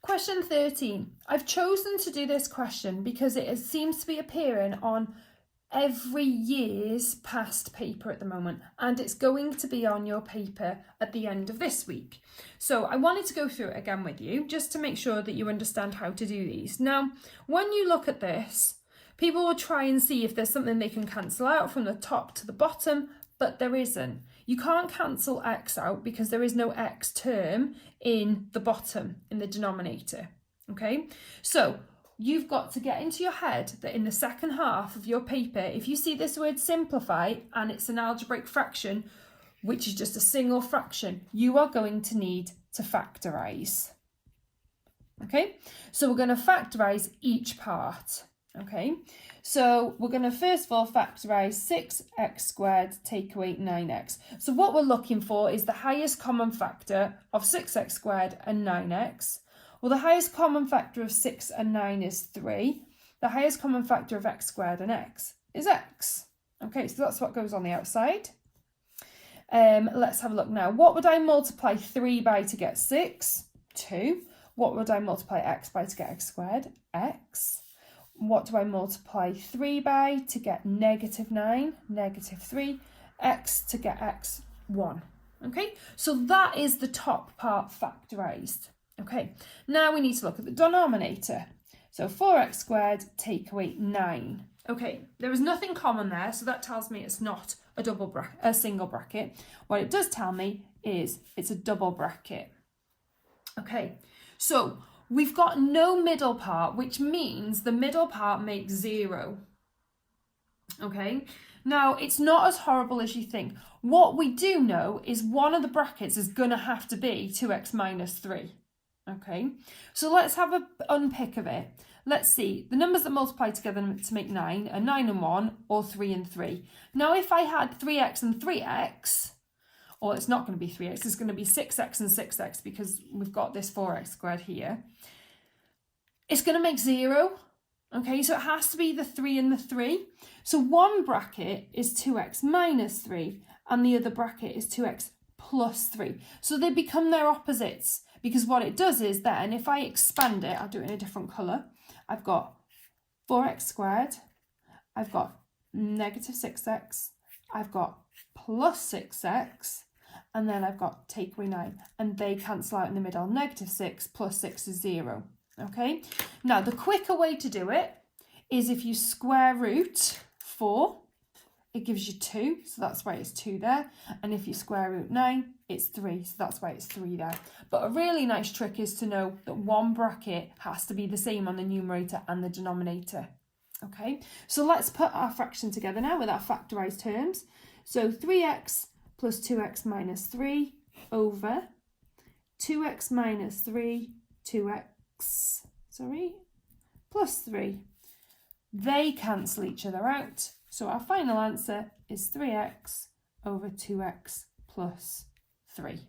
Question 13. I've chosen to do this question because it seems to be appearing on every year's past paper at the moment, and it's going to be on your paper at the end of this week. So I wanted to go through it again with you just to make sure that you understand how to do these. Now, when you look at this, people will try and see if there's something they can cancel out from the top to the bottom, but there isn't. You can't cancel x out because there is no x term in the bottom, in the denominator, okay? So you've got to get into your head that in the second half of your paper, if you see this word simplify and it's an algebraic fraction, which is just a single fraction, you are going to need to factorise. Okay, so we're going to factorise each part. Okay, so we're going to first of all factorise 6x squared take away 9x. So what we're looking for is the highest common factor of 6x squared and 9x. Well, the highest common factor of 6 and 9 is 3. The highest common factor of x squared and x is x. Okay, so that's what goes on the outside. Let's have a look now. What would I multiply 3 by to get 6? 2. What would I multiply x by to get x squared? X. What do I multiply 3 by to get negative 9? Negative 3. X to get x, 1. Okay, so that is the top part factorised. Okay, now we need to look at the denominator. So 4x squared take away 9. Okay, there is nothing common there, so that tells me it's not a single bracket. What it does tell me is it's a double bracket. Okay, so we've got no middle part, which means the middle part makes 0. Okay, now it's not as horrible as you think. What we do know is one of the brackets is going to have to be 2x minus 3. Okay, so let's have an unpick of it. Let's see, the numbers that multiply together to make 9 are 9 and 1 or 3 and 3. Now if I had 3x and 3x, or it's not going to be 3x, it's going to be 6x and 6x because we've got this 4x squared here. It's going to make 0. Okay, so it has to be the 3 and the 3. So one bracket is 2x minus 3 and the other bracket is 2x plus 3. So they become their opposites. Because what it does is then, if I expand it, I'll do it in a different colour. I've got 4x squared, I've got negative 6x, I've got plus 6x, and then I've got take away 9. And they cancel out in the middle. Negative 6 plus 6 is 0. Okay? Now, the quicker way to do it is if you square root 4, it gives you 2, so that's why it's 2 there. And if you square root 9, it's 3, so that's why it's 3 there. But a really nice trick is to know that one bracket has to be the same on the numerator and the denominator. Okay, so let's put our fraction together now with our factorised terms. So 3x plus 2x minus 3 over 2x minus 3, 2x, plus 3. They cancel each other out. So our final answer is 3x over 2x plus 3.